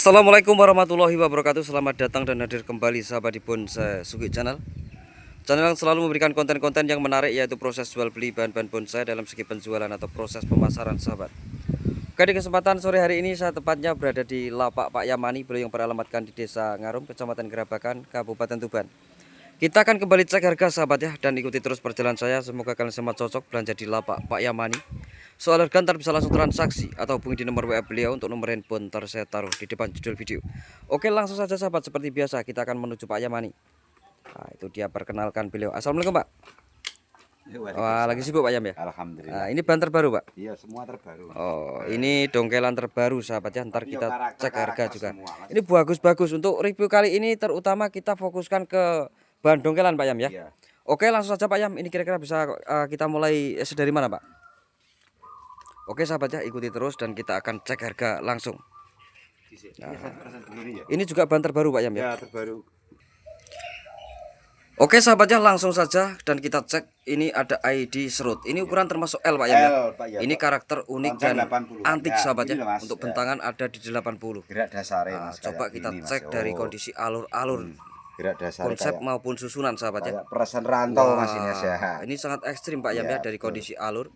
Assalamualaikum warahmatullahi wabarakatuh. Selamat datang dan hadir kembali sahabat di Bonsai Sugi Channel. Channel yang selalu memberikan konten-konten yang menarik, yaitu proses jual beli bahan-bahan bonsai dalam segi penjualan atau proses pemasaran sahabat. Oke, di kesempatan sore hari ini saya tepatnya berada di lapak Pak Yamani, beliau yang beralamatkan di Desa Ngarum, Kecamatan Gerabakan, Kabupaten Tuban. Kita akan kembali cek harga sahabat ya, dan ikuti terus perjalanan saya. Semoga kalian semua cocok belanja di lapak Pak Yamani. Soal harga ntar bisa langsung transaksi atau hubungi di nomor WA beliau. Untuk nomor handphone ntar saya taruh di depan judul video. Oke, langsung saja sahabat, seperti biasa kita akan menuju Pak Yamani. Nah, itu dia, perkenalkan beliau. Assalamualaikum Pak. Wah, lagi sibuk Pak Yam ya? Alhamdulillah. Nah, ini bahan terbaru Pak? Iya, semua terbaru. Oh, ini dongkelan terbaru sahabat ya. Ntar kita cek harga juga. Semua, Ini bagus-bagus. Untuk review kali ini terutama kita fokuskan ke bahan dongkelan Pak Yam ya. Iya. Oke, langsung saja Pak Yam. Ini kira-kira bisa kita mulai dari mana Pak? Oke sahabat ya, ikuti terus dan kita akan cek harga langsung. Nah, ini juga bahan terbaru Pak Yam ya? Ya, terbaru. Oke sahabat ya, langsung saja dan kita cek. Ini ada ID serut. Ini ukuran termasuk L Pak Yam ya? Pak, ya. Ini karakter unik dan 80, antik ya, sahabat ya. Mas, Untuk ya. bentangan ada di 80. Gerak dasarnya Nah, Mas. coba Kayak kita gini, Mas. cek dari kondisi alur-alur. Gerak dasarnya Konsep kayak, maupun susunan sahabat ya. kayak perasan rantau Mas ini ya. Ini sangat ekstrim Pak Yam ya, Ya, dari betul. kondisi alur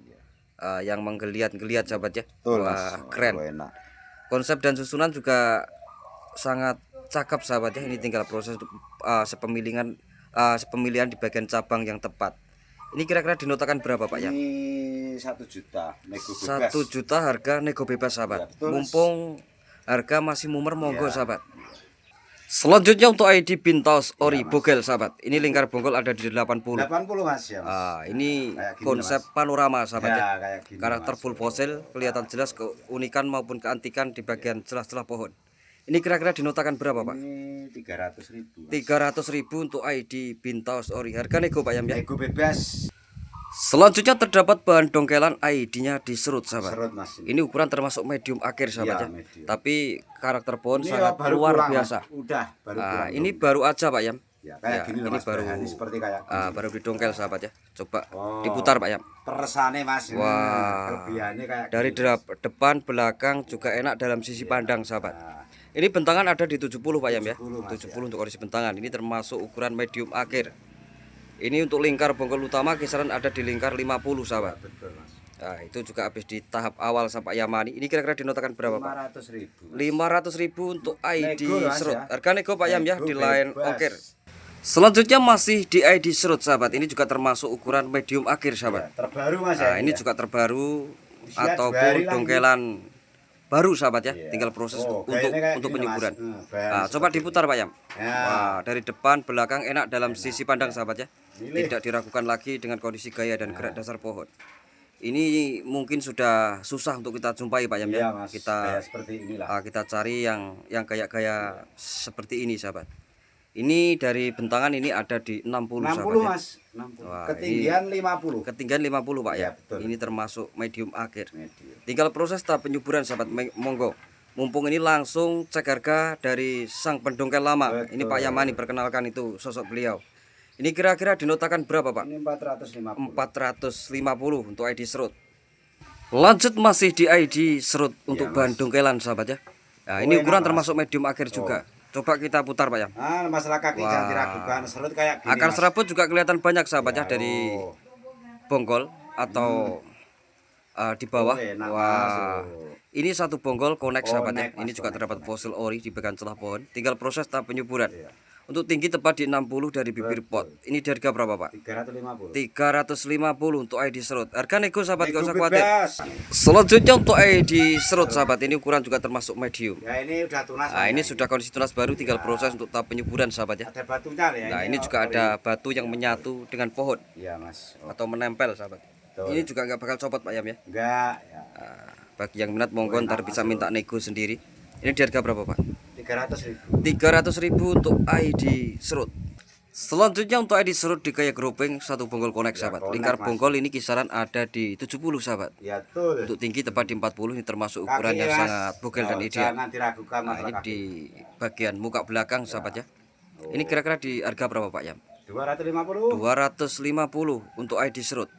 yang menggeliat-geliat sahabat ya. Betul, Wah, Mas. keren. Enak. Konsep dan susunan juga sangat cakep sahabat ya. Ini tinggal proses untuk sepemilihan di bagian cabang yang tepat. Ini kira-kira dinotakan berapa Pak ya? Ini 1 juta nego bebas. 1 juta harga nego bebas sahabat. Ya, betul, Mas. Mumpung harga masih mumer, monggo Ya. sahabat. Selanjutnya untuk ID Pintaus Ori Bogel sahabat. Ini lingkar bonggol ada di 80. 80 Mas ya, Mas. Ini Kayak gini, konsep Mas. panorama sahabat ya. Ya, kayak gini, Karakter Mas. full fosil, kelihatan jelas keunikan maupun keantikan di bagian celah-celah pohon. Ini kira-kira dinotakan berapa Pak? Ini 300.000. 300.000 untuk ID Pintaus Ori. Harga nego Pak Yam ya. Nego bebas. Selanjutnya terdapat bahan dongkelan ID-nya di serut sahabat. Serut Mas. Ini ukuran termasuk medium akhir sahabat ya. Iya, medium. Tapi karakter pohon Ini sangat baru luar pulang, biasa. Mas. Udah, baru Nah, pulang. ini baru aja Pak Yam. Ya, kayak gini loh, ini Mas, baru bahannya seperti kayak gini. baru didongkel sahabat ya. Coba Oh, diputar Pak Yam. Peresane Mas. Wah. Kelebihannya kayak Dari gini, Mas. depan belakang juga enak dalam sisi pandang sahabat. Nah, Ini bentangan ada di 70 Pak Yam ya. 70, Mas, 70 untuk kondisi bentangan. Ini termasuk ukuran medium akhir. Ini untuk lingkar bonggol utama kisaran ada di lingkar 50 sahabat. betul Mas. Nah, itu juga habis di tahap awal sampai Yamani. Ini kira-kira dinotakan berapa Pak? 500.000. 500.000 untuk ID Nego, Mas, serut. ya. Harga nego Pak Yam ya, Nego di line bebas. ongkir. Selanjutnya masih di ID serut sahabat. Ini juga termasuk ukuran medium akhir sahabat. Ya, terbaru Mas Nah, ya. ini ya. juga terbaru Usia 2 hari ataupun lagi. dongkelan baru sahabat ya. Iya. Tinggal proses Oh, untuk kayaknya kayak untuk gini, penyuburan. Mas. Bahan Nah, coba seperti diputar Pak Yam. Ya. Wah, dari depan belakang enak dalam sisi pandang sahabat ya. Milih. Tidak diragukan lagi dengan kondisi gaya dan gerak dasar pohon. Ini mungkin sudah susah untuk kita jumpai Pak Yam ya. Iya, Mas. Kita Kayak seperti inilah. kita cari yang gaya-gaya seperti ini sahabat. Ini dari bentangan ini ada di 60 sahabat 60 ya. Mas. 60. Wah, Ketinggian 50. Ketinggian 50 Pak ya. Iya, betul. Ini termasuk medium akhir. Medium. Tinggal proses tahap penyuburan sahabat, monggo. Mumpung ini langsung cek harga dari sang pendongkel lama. Betul. Ini Pak Yamani, perkenalkan itu sosok beliau. Ini kira-kira dinotakan berapa Pak? Ini 450. 450 untuk ID serut. Lanjut masih di ID serut untuk Mas. bahan dongkelan sahabat ya. Nah, ini enak, ukuran Mas. termasuk medium akhir juga. Coba kita putar Pak Yam. Ah, masalah kaki jangan diragukan. Serut kayak gini. Akar Mas. serabut juga kelihatan banyak sahabat ya, Ya, dari oh. bonggol atau di bawah. Oh, enak, Wah, Mas. Oh. ini satu bonggol connect sahabat ya. Connect, Mas, Ini juga connect, terdapat connect. fosil ori di bagian celah pohon. Tinggal proses tahap penyuburan. Iya. Untuk tinggi tepat di 60 dari bibir pot. Ini di harga berapa Pak? 350. 350 untuk ID serut. Harga nego sahabat, gak Nego usah khawatir. bebas. Selanjutnya untuk ID serut sahabat, ini ukuran juga termasuk medium. Ya, ini udah tunas. Nah, Mas, ini ya. sudah kondisi tunas baru, tinggal proses untuk tahap penyuburan sahabat ya. Ada batunya ya. Nah, ini juga ada batu yang menyatu dengan pohon Iya, Mas. Oh, atau menempel sahabat. betul. Ini juga nggak bakal copot Pak Yam ya. Enggak, ya. Nah, bagi yang minat monggo ntar bisa minta nego sendiri. Ini di harga berapa Pak? 300.000. 300.000 untuk ID serut. Selanjutnya untuk ID serut di gaya grouping satu bonggol connect Ya, sahabat. connect, Lingkar Mas. bonggol ini kisaran ada di 70 sahabat. Ya, betul. Untuk tinggi tepat di 40, ini termasuk ukuran Kaki, yang Mas. sangat bogel dan Oh, ideal. Jangan diragukan Nah, ini masalah kaki. di bagian muka belakang sahabat ya. Ini kira-kira di harga berapa Pak Yam? 250. 250 untuk ID serut.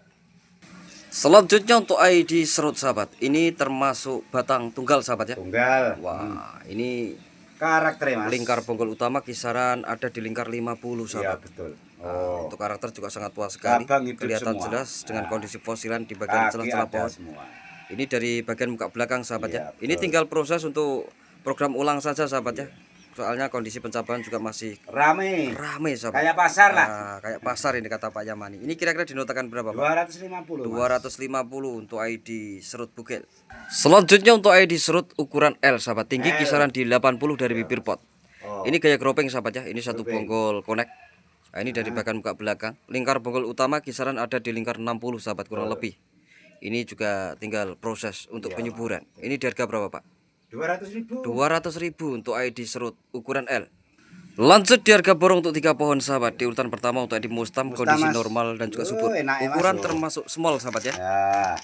Selanjutnya untuk ID serut sahabat, ini termasuk batang tunggal sahabat ya. Tunggal. Wah, ini Karakternya Mas. Lingkar bonggol utama kisaran ada di lingkar 50 Iya sahabat. betul. Nah, untuk karakter juga sangat tua sekali. Abang hidup Kelihatan semua. jelas dengan Nah, kondisi fosilan di bagian kaki celah-celah ada pohon. semua. Ini dari bagian muka belakang sahabat Iya, ya. Ini betul. tinggal proses untuk program ulang saja sahabat ya. Soalnya kondisi pencapaian juga masih Rame. rame sahabat. Kayak pasar lah. Nah, kayak pasar ini kata Pak Yamani. Ini kira-kira dinotakan berapa Pak? 250. Mas. 250 untuk ID serut bugel. Selanjutnya untuk ID serut ukuran L sahabat. Tinggi L. kisaran di 80 dari bibir pot. Oh. Ini gaya groping sahabat ya. Ini satu Groping. bonggol connect. Nah, ini dari bagian muka belakang. Lingkar bonggol utama kisaran ada di lingkar 60 sahabat kurang lebih. Ini juga tinggal proses untuk penyuburan. Ini di harga berapa Pak? 200.000. 200.000 untuk ID serut ukuran L. Lanjut di harga borong untuk 3 pohon sahabat. Di urutan pertama untuk ID Mustam kondisi Mas. normal dan juga subur. Enak ya, Mas, Ukuran loh. termasuk small sahabat ya. Ya.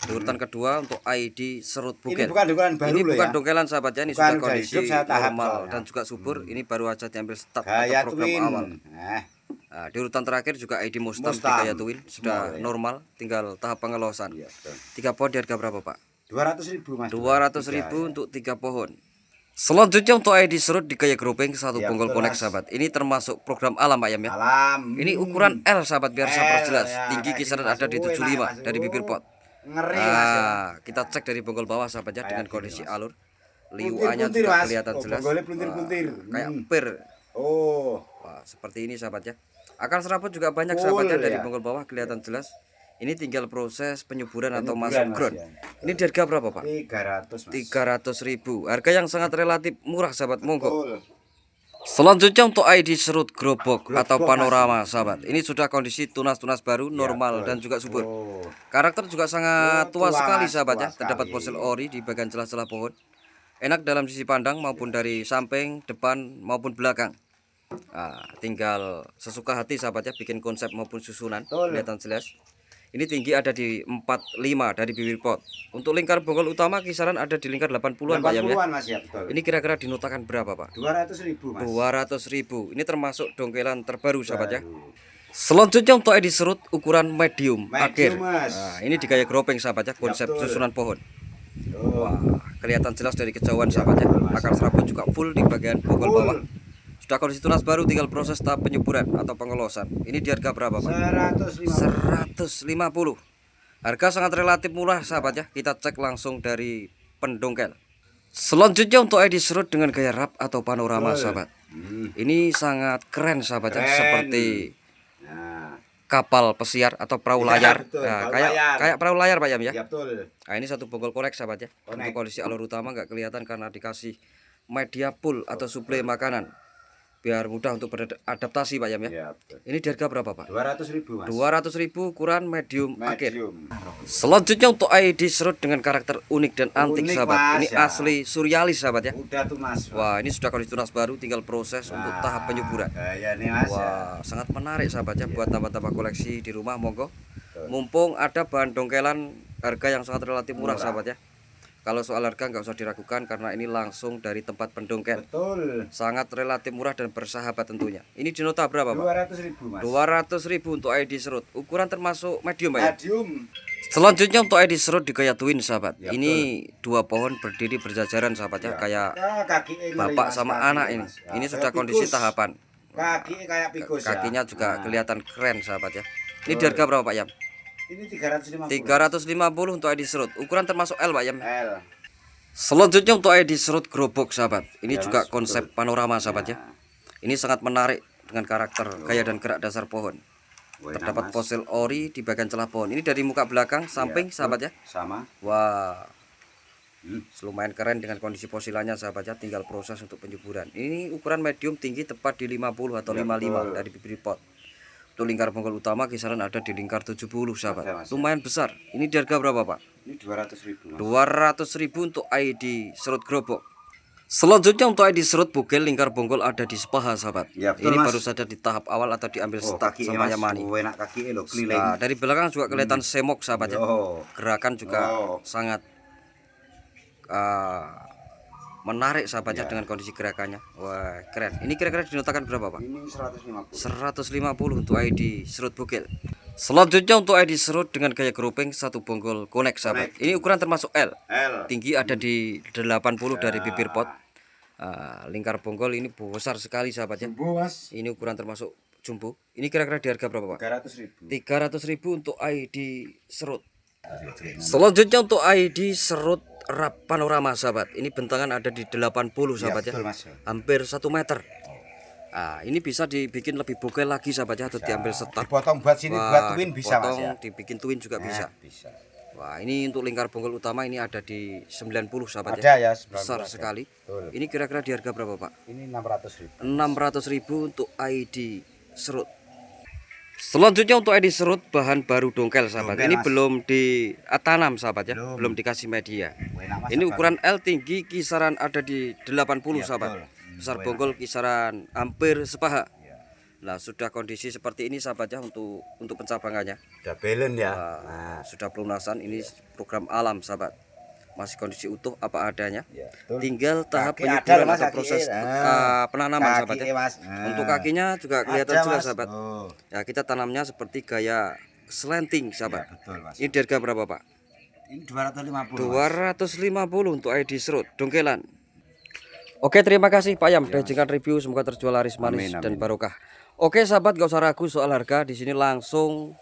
Di urutan kedua untuk ID serut Ini bugel. bukan dukungan baru Ini loh bukan ya. dongkelan sahabat ya. Ini Bukan sudah udah kondisi hidup, saya tahap normal soalnya. dan juga subur. Ini baru aja diambil start Gaya atau program twin. awal. Nah, di urutan terakhir juga ID Mustam di Mustam. Gaya Twin sudah Small, ya. normal, tinggal tahap pengelosan. Iya, betul. 3 pohon di harga berapa Pak? 200.000 Mas. 200.000 untuk 3 pohon. Selanjutnya untuk ID serut di gaya grouping satu Ya, bonggol betul, connect Mas. sahabat. Ini termasuk program alam Pak Yam ya. Alam. Ini ukuran L sahabat biar saya L, perjelas. ya, Tinggi kayak kisaran gini, ada di Mas. 75 Enak, Mas. dari bibir pot. Ngeri Mas. Ya. Nah, kita cek dari bonggol bawah sahabat ya dengan Kayak kondisi gini, Mas. alur. Liuannya Puntir-puntir, juga Mas. kelihatan Oh, jelas. bonggolnya puntir-puntir. Wah, kayak pir. Oh. Wah, seperti ini sahabat ya. Akar serabut juga banyak Full, sahabat ya dari ya. bonggol bawah kelihatan jelas. Ini tinggal proses penyuburan atau Penyuburan, masuk Mas, ground. ya. Ini di harga berapa Pak? 300 Mas. 300.000. Harga yang sangat relatif murah sahabat, monggo. Betul. Selanjutnya untuk ID serut grobok atau Grobok, panorama sahabat. Ini sudah kondisi tunas-tunas baru, normal betul. dan juga subur. Oh. Karakter juga sangat tua tua, sekali Mas, sahabat tua ya. Terdapat sekali. fosil ori di bagian celah-celah pohon. Enak dalam sisi pandang maupun dari samping, depan maupun belakang. Nah, tinggal sesuka hati sahabat ya, bikin konsep maupun susunan. Betul. Kelihatan jelas. Ini tinggi ada di 45 dari bibir pot. Untuk lingkar bonggol utama kisaran ada di lingkar 80-an Pak Yam ya. 80-an Mas ya, betul. Ini kira-kira dinotakan berapa Pak? 200.000 Mas. 200.000. Ini termasuk dongkelan terbaru sahabat ya. Baru. Selanjutnya untuk ID serut ukuran medium, Medium, akhir. Mas. Nah, ini di gaya groping sahabat ya, konsep betul. susunan pohon. Oh. Wah, kelihatan jelas dari kejauhan sahabat ya. betul, Mas. Akar serabut juga full di bagian bonggol Full. bawah. Sudah kondisi tunas baru, tinggal proses tahap penyuburan atau pengelosan. Ini di harga berapa Pak? 150. 150. Harga sangat relatif murah sahabat ya. Kita cek langsung dari pendongkel. Selanjutnya untuk ID serut dengan gaya rap atau panorama Betul. sahabat. Hmm. Ini sangat keren sahabat ya, Keren. seperti Nah, kapal pesiar atau perahu Ya, layar. betul, Nah, perahu kayak layar. kayak perahu layar Pak Yam ya. ya betul. Nah, ini satu bonggol korek sahabat ya. Connect. Untuk kondisi alur utama nggak kelihatan karena dikasih media pool atau suplai makanan. Biar mudah untuk beradaptasi Pak Yam ya. Ya betul. Ini di harga berapa Pak? 200.000 Mas. 200.000 ukuran medium akhir. Medium. Selanjutnya untuk ID serut dengan karakter unik dan antik Unik, sahabat. Mas, Ini ya. asli surrealis sahabat ya. Udah tuh Mas. Wah, ini sudah kondisi tunas baru, tinggal proses untuk tahap penyuburan. Ya nih Mas. Ya. Wah, sangat menarik sahabat ya buat tambah-tambah koleksi di rumah, monggo. Betul. Mumpung ada bahan dongkelan harga yang sangat relatif murah sahabat ya. Kalau soal harga nggak usah diragukan karena ini langsung dari tempat pendongkel. Betul. Sangat relatif murah dan bersahabat tentunya. Ini di nota berapa Pak? 200.000 Mas. 200.000 untuk ID serut. Ukuran termasuk medium Pak ya. Medium. Selanjutnya untuk ID serut di gaya twin sahabat. Ya, Ini dua pohon berdiri berjajaran sahabat ya, kayak Ya, kaki bapak sama anak ini. Ini sudah kondisi tahapan. Kaki kayak pikus Kakinya ya. juga Nah, kelihatan keren sahabat ya. Ini di harga berapa Pak Yam? Ini 350. 350 untuk ID serut. Ukuran termasuk L Pak Yam. L. Selanjutnya untuk ID serut grobok sahabat. Ini Ya, juga Mas, konsep panorama sahabat ya. Ini sangat menarik dengan karakter gaya dan gerak dasar pohon. Wah, Terdapat Mas. fosil ori di bagian celah pohon. Ini dari muka belakang, samping Ya, sahabat ya. Sama. Wah, Hmm. lumayan keren dengan kondisi fosilannya sahabat ya. Tinggal proses untuk penyuburan. Ini ukuran medium, tinggi tepat di 50 atau Ya, 55 betul. dari bibir pot. Untuk lingkar bonggol utama kisaran ada di lingkar 70 Ada, sahabat. Mas, ya. Lumayan besar. Ini di harga berapa Pak? Ini 200.000 Mas. 200.000 untuk ID serut grobok. Selanjutnya untuk ID serut bugel lingkar bonggol ada di Sepaha sahabat. Ya, betul, Ini Mas. baru saja di tahap awal atau diambil Oh, start kaki sama Mas. Yamani. Oh, enak kaki lo keliling. Nah, dari belakang juga kelihatan semok sahabat ya. Oh. Gerakan juga Oh. sangat menarik sahabat ya Ya. dengan kondisi gerakannya. Wah, keren. Ini kira-kira dinotakan berapa Pak? Ini 150. 150 untuk ID serut bugel. Selanjutnya untuk ID serut dengan gaya grouping satu bonggol connect sahabat. Connect. Ini ukuran termasuk L. L. Tinggi ada di 80 dari bibir pot. Lingkar bonggol ini besar sekali sahabat ya. Jumbo mas. Ini ukuran termasuk jumbo. Ini kira-kira di harga berapa Pak? 300.000. 300.000 untuk ID serut. Selanjutnya untuk ID serut rap panorama sahabat. Ini bentangan ada di 80 sahabat ya. Betul mas. Hampir 1 meter. Ini bisa dibikin lebih bokeh lagi sahabat ya, atau diambil setak. Dipotong buat sini buat twin bisa mas dipotong, ya. dibikin twin juga bisa. Bisa. Wah, ini untuk lingkar bonggol utama ini ada di 90 sahabat Ada ya. Besar sekali. Betul. Ini kira-kira di harga berapa Pak? Ini 600.000. 600.000 untuk ID serut. Selanjutnya untuk ID serut bahan baru dongkel sahabat. Dongkel, Ini Mas. belum ditanam sahabat ya, Belum. dikasih media. Enak, Mas, Ini apa? ukuran L tinggi kisaran ada di 80 Iya, sahabat. betul. Besar Enak. bonggol kisaran hampir sepaha. Iya. Nah, sudah kondisi seperti ini sahabat ya untuk pencabangannya. Udah belen ya. Sudah pelunasan, ini program alam sahabat. Masih kondisi utuh apa adanya. Iya, betul. Tinggal tahap Kaki ada, penyuburan Mas, atau kaki. proses penanaman sahabat ya. Mas. Untuk kakinya juga kelihatan Ada, juga Mas. sahabat. Oh. Ya, kita tanamnya seperti gaya slanting Iya, sahabat. betul mas. Ini di harga berapa Pak? Ini 250. 250 untuk ID serut dongkelan. Oke, terima kasih Pak Yam dengan review, semoga terjual laris manis Amin, dan amin. barokah. Oke sahabat, gak usah ragu soal harga, di sini langsung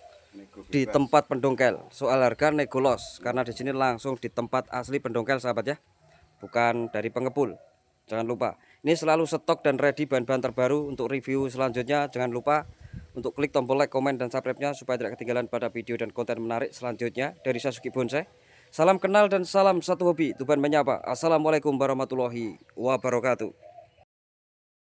di tempat pendongkel. Soal harga negolos karena di sini langsung di tempat asli pendongkel sahabat ya. Bukan dari pengepul. Jangan lupa. Ini selalu stok dan ready bahan-bahan terbaru untuk review selanjutnya. Jangan lupa untuk klik tombol like, komen dan subscribe-nya supaya tidak ketinggalan pada video dan konten menarik selanjutnya dari Sasuki Bonsai. Salam kenal dan salam satu hobi. Tuban menyapa. Assalamualaikum warahmatullahi wabarakatuh.